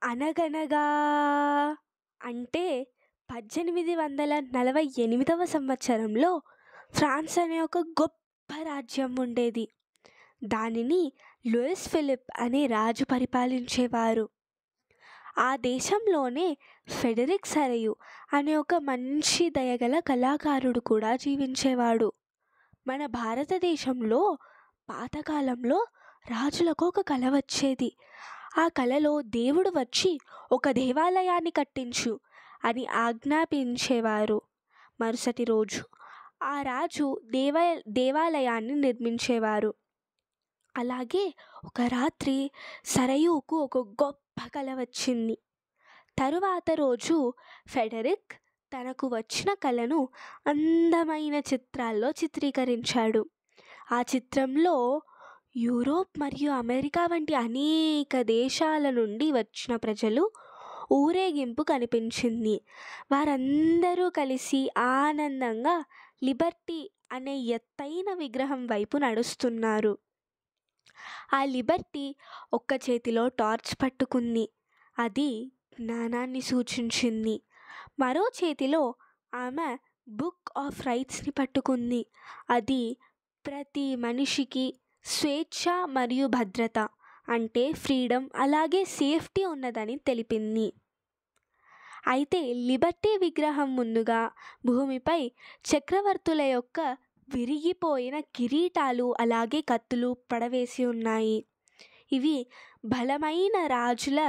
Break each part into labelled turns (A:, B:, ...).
A: అనగనగా అంటే 1848వ సంవత్సరంలో ఫ్రాన్స్ అనే ఒక గొప్ప రాజ్యం ఉండేది. దానిని లూయిస్ ఫిలిప్ అనే రాజు పరిపాలించేవారు. ఆ దేశంలోనే ఫెడరిక్ సరయు అనే ఒక మంచి దయగల కళాకారుడు కూడా జీవించేవాడు. మన భారతదేశంలో పాతకాలంలో రాజులకు ఒక కళ వచ్చేది. ఆ కళలో దేవుడు వచ్చి ఒక దేవాలయాన్ని కట్టించు అని ఆజ్ఞాపించేవారు. మరుసటి రోజు ఆ రాజు దేవాలయాన్ని నిర్మించేవారు. అలాగే ఒక రాత్రి సరయుకు ఒక గొప్ప కళ వచ్చింది. తరువాత రోజు ఫెడరిక్ తనకు వచ్చిన కళను అందమైన చిత్రాల్లో చిత్రీకరించాడు. ఆ చిత్రంలో యూరోప్ మరియు అమెరికా వంటి అనేక దేశాల నుండి వచ్చిన ప్రజలు ఊరేగింపు కనిపించింది. వారందరూ కలిసి ఆనందంగా లిబర్టీ అనే ఎత్తైన విగ్రహం వైపు నడుస్తున్నారు. ఆ లిబర్టీ ఒక్క చేతిలో టార్చ్ పట్టుకుంది. అది జ్ఞానాన్ని సూచించింది. మరో చేతిలో ఆమె బుక్ ఆఫ్ రైట్స్ని పట్టుకుంది. అది ప్రతి మనిషికి స్వేచ్ఛ మరియు భద్రత అంటే ఫ్రీడమ్ అలాగే సేఫ్టీ ఉన్నదని తెలిపింది. అయితే లిబర్టీ విగ్రహం ముందుగా భూమిపై చక్రవర్తుల యొక్క విరిగిపోయిన కిరీటాలు అలాగే కత్తులు పడవేసి ఉన్నాయి. ఇవి బలమైన రాజుల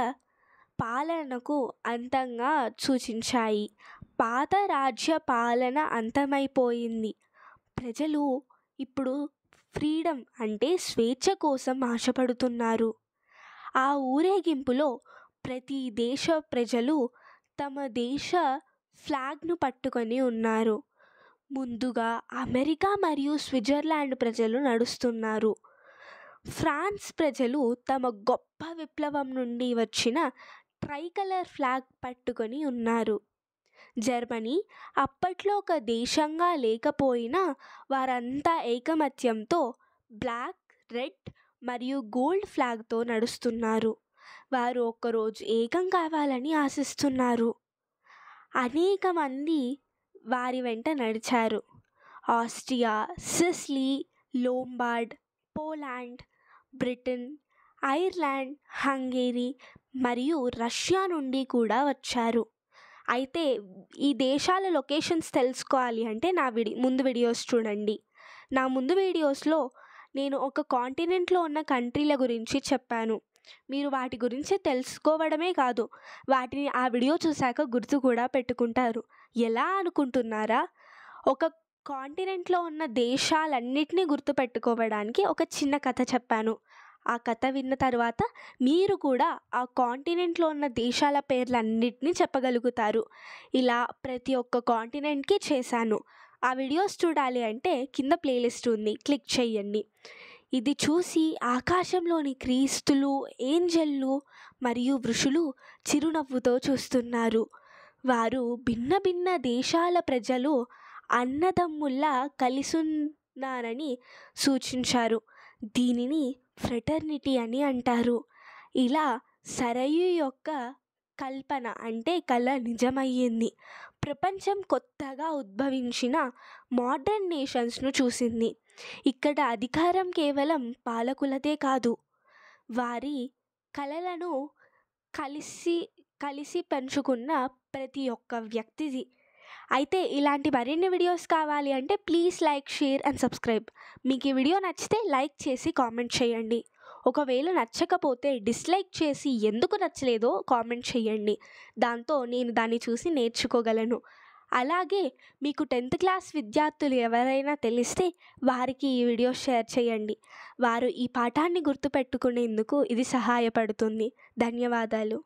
A: పాలనకు అంతంగా సూచించాయి. పాత రాజ్య పాలన అంతమైపోయింది. ప్రజలు ఇప్పుడు ఫ్రీడమ్ అంటే స్వేచ్ఛ కోసం ఆశపడుతున్నారు. ఆ ఊరేగింపులో ప్రతి దేశ ప్రజలు తమ దేశ ఫ్లాగ్ను పట్టుకొని ఉన్నారు. ముందుగా అమెరికా మరియు స్విట్జర్లాండ్ ప్రజలు నడుస్తున్నారు. ఫ్రాన్స్ ప్రజలు తమ గొప్ప విప్లవం నుండి వచ్చిన ట్రైకలర్ ఫ్లాగ్ పట్టుకొని ఉన్నారు. జర్మనీ అప్పట్లో ఒక దేశంగా లేకపోయినా వారంతా ఏకమత్యంతో బ్లాక్, రెడ్ మరియు గోల్డ్ ఫ్లాగ్తో నడుస్తున్నారు. వారు ఒక్కరోజు ఏకం కావాలని ఆశిస్తున్నారు. అనేక మంది వారి వెంట నడిచారు. Austria, Sicily, Lombard, Poland, Britain, Ireland, Hungary మరియు రష్యా నుండి కూడా వచ్చారు. అయితే ఈ దేశాల లొకేషన్స్ తెలుసుకోవాలి అంటే నా ముందు వీడియోస్ చూడండి. నా ముందు వీడియోస్లో నేను ఒక కాంటినెంట్లో ఉన్న కంట్రీల గురించి చెప్పాను. మీరు వాటి గురించి తెలుసుకోవడమే కాదు, వాటిని ఆ వీడియో చూశాక గుర్తు కూడా పెట్టుకుంటారు. ఎలా అనుకుంటున్నారా? ఒక కాంటినెంట్లో ఉన్న దేశాలన్నిటినీ గుర్తుపెట్టుకోవడానికి ఒక చిన్న కథ చెప్పాను. ఆ కథ విన్న తర్వాత మీరు కూడా ఆ కాంటినెంట్లో ఉన్న దేశాల పేర్లన్నిటినీ చెప్పగలుగుతారు. ఇలా ప్రతి ఒక్క కాంటినెంట్కి చేశాను. ఆ వీడియోస్ చూడాలి అంటే కింద ప్లేలిస్ట్ ఉంది, క్లిక్ చేయండి. ఇది చూసి ఆకాశంలోని క్రీస్తులు, ఏంజెళ్ళు మరియు ఋషులు చిరునవ్వుతో చూస్తున్నారు. వారు భిన్న భిన్న దేశాల ప్రజలు అన్నదమ్ముల్లా కలిసున్నారని సూచించారు. దీనిని ఫ్రెటర్నిటీ అని అంటారు. ఇలా సరయు యొక్క కల్పన అంటే కళ నిజమయ్యింది. ప్రపంచం కొత్తగా ఉద్భవించిన మోడర్న్ నేషన్స్ను చూసింది. ఇక్కడ అధికారం కేవలం పాలకులదే కాదు, వారి కళలను కలిసి పెంచుకున్న ప్రతి ఒక్క వ్యక్తిది. అయితే ఇలాంటి మరిన్ని వీడియోస్ కావాలి అంటే please like, share and subscribe. మీకు ఈ వీడియో నచ్చితే లైక్ చేసి కామెంట్ చేయండి. ఒకవేళ నచ్చకపోతే డిస్లైక్ చేసి ఎందుకు నచ్చలేదో కామెంట్ చేయండి. దాంతో నేను దాన్ని చూసి నేర్చుకోగలను. అలాగే మీకు 10th క్లాస్ విద్యార్థులు ఎవరైనా తెలిస్తే వారికి ఈ వీడియో షేర్ చేయండి. వారు ఈ పాఠాన్ని గుర్తుపెట్టుకునేందుకు ఇది సహాయపడుతుంది. ధన్యవాదాలు.